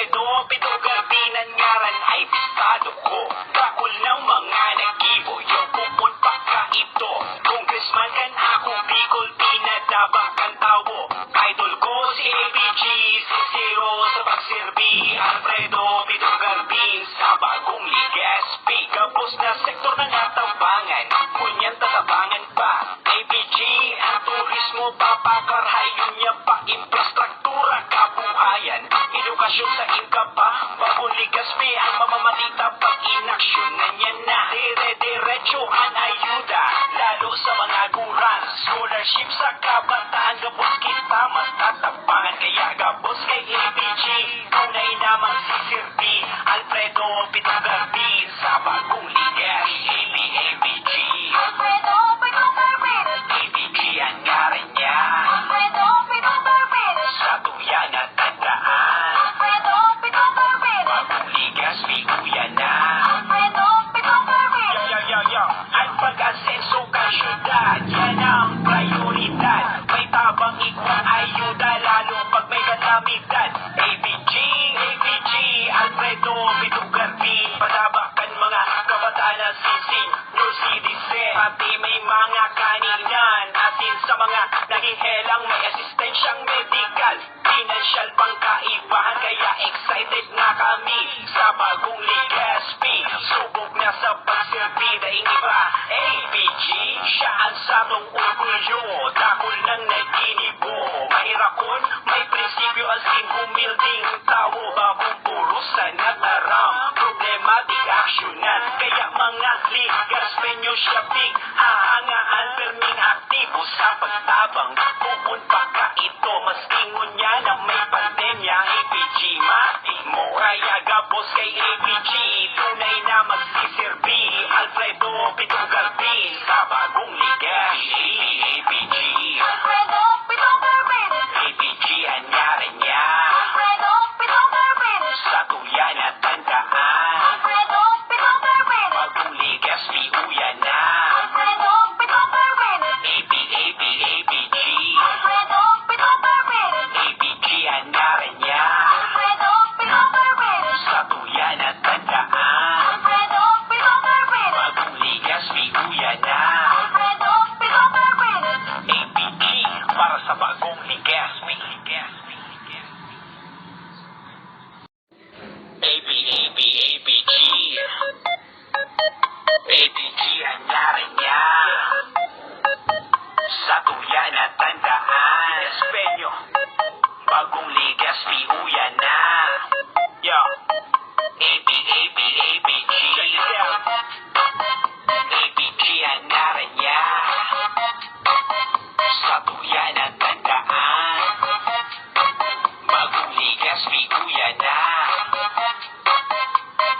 Alfredo Pito Garbinan ngaran ay pistado ko. Dakol ng mga nagibo, yung pupun pa ka ito. Congressman kan ako, Bicol, pinadaba kan tawo. Idol ko si APG, sincero sa pagserbi. Alfredo Pito Garbin sa bagong Ligaspi. Kapos na sektor ng atabangan, kunyan tatabangan pa. APG, ang turismo papakarhay yun niya pa. Infrastruktura, kabuhayan, edukasyon sa inka pa. Bagong Ligaspi ang mamamatita pag inaksyonan niya na. Dire-diretsuhan ayuda, lalo sa mga guran. Scholarship sa kabataan, gabos kita mas tatapangan. Kaya gabos kay APG, tunay namang sisirbi. Alfredo Pito Garbin sa bagong Ligaspi. APG, Alfredo Pito Garbin, APG ang ngaran niya. Alfredo Pito Garbin, Sa tuyan at tandaan, Alfredo Pito Garbin, bagong Ligaspi kuya na. Alfredo Pito Garbin, Yo. Ang pag-asenso ka syudad, yan ang prioridad. May tabang ikwang ayuda, lalo pag may kalamidad. APG, Alfredo Pito Garbin, padabakan mga kabataan na sising, new citizen. Pati may mga kaninan, atin sa mga nahihelang may asistensyang medical. Financial pang kaibahan, kaya excited na kami sa bagong Ligaspi. Subok na sa pagserbi, daing iba. APG, siya ang satong orgulyo, dakol ng naginibo. Mahirakon, may prinsipyo ang humilding tao, bagong purusan at aram. Problematic aksyonan, kaya mga Ligaspenyo siya big hahangaan, perming aktibo sa pagtabang. Bukod pa ka ito, mas ingon niya na may pandemya. APG, mati mo, kaya gabos kay APG, tunay na magsisirbi. Alfredo Pito Garbin sa bagong Ligaspi. APG, Alfredo Pito Garbin, APG ang ngaran niya. Alfredo Pito Garbin, Sa tuyan at tandaan, Alfredo Pito Garbin, bagong Ligaspi uya na. Alfredo Pito Garbin, APG, Alfredo Pito Garbin, APG ang ngaran niya. Alfredo Pito Garbin, Sa tuyan at tandaan, Alfredo Pito Garbin, bagong Ligaspi uya na. Alfredo Pito Garbin, APG para sa bagong Ligaspi. APG, APG ang ngaran niya. Sa tuyan at tandaan, Espenyo, bagong Ligaspi uya na. Yo, APG, APG ang ngaran niya. Sa tuyan at tandaan, bagong Ligaspi uya na.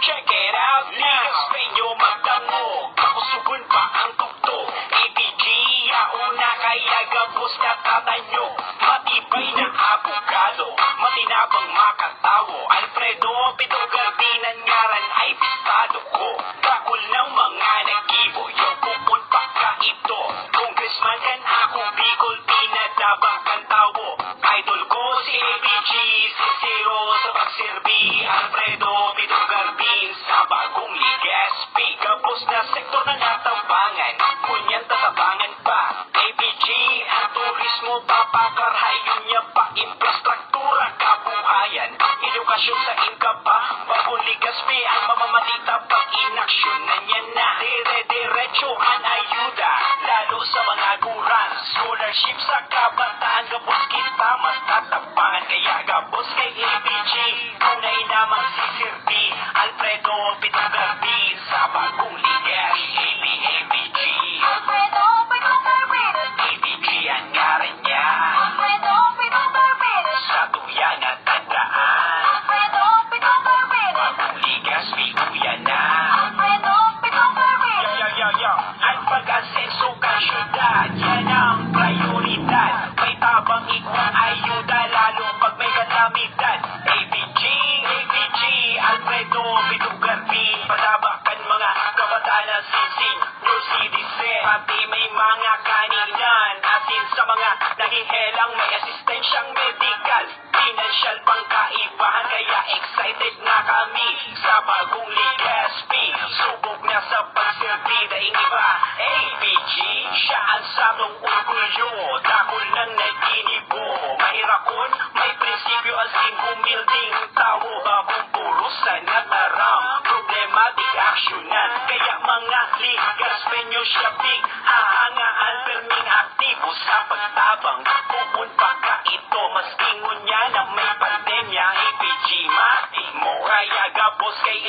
Check it out now, Espenyo magdango, kakusugon pa ang tukto. APG, yauna kaya gabos na tatanyo. Matibay na abogado, matinabang makatawo. Alfredo Pito Garbin ang ngaran ay pistado ko. Dakol ng mga nagibo, yung pupun pa ka ito. Congressman kan ako, Bicol, pinadaba kan tawo. Idol ko si APG, sincero sa pagserbi. Alfredo Pito Garbin sa bagong Ligaspi. Kapos na sektor ng atabangan, kunyan tatabangan pa. APG, ang turismo papakarhay yun niya pa. Infrastruktura, kabuhayan, edukasyon sa inka pa. Bagong Ligaspi ang mamamatita pag inaksyonan niya na. Dire-diretsuhan ayuda, lalo sa mga guran. Scholarship sa kabataan, gabos kita mas tatapangan. Kaya gabos kay APG, tunay namang sisirbi. Alfredo Pito Garbin sa bagong Ligaspi. APG, Alfredo Pito Garbin, APG ang ngaran niya. Alfredo Pito Garbin, Sa tuyan at tandaan, Alfredo Pito Garbin, bagong Ligaspi uya na. Alfredo Pito Garbin, Yo. Ang pag-asenso ka syudad, yan ang prioridad. May tabang ikwang ayuda, lalo pag may kalamidad. excited na kami sa bagong Ligaspi. Subok na sa pagsilbi daing iba. ABG, siya ang sabong orgulyo. Dakol ng naginibo. Mahirakon, may prinsipyo asin humilding tao. Bagong purusan at aram. Problematic aksyonan. Kaya mga Ligaspenyo siya big. Hahangaan perming aktibo sa pagtabang. Pupunta ka ito. Mas ingon niya na may pandemya. ABG, mati mo. Kaya gabos kay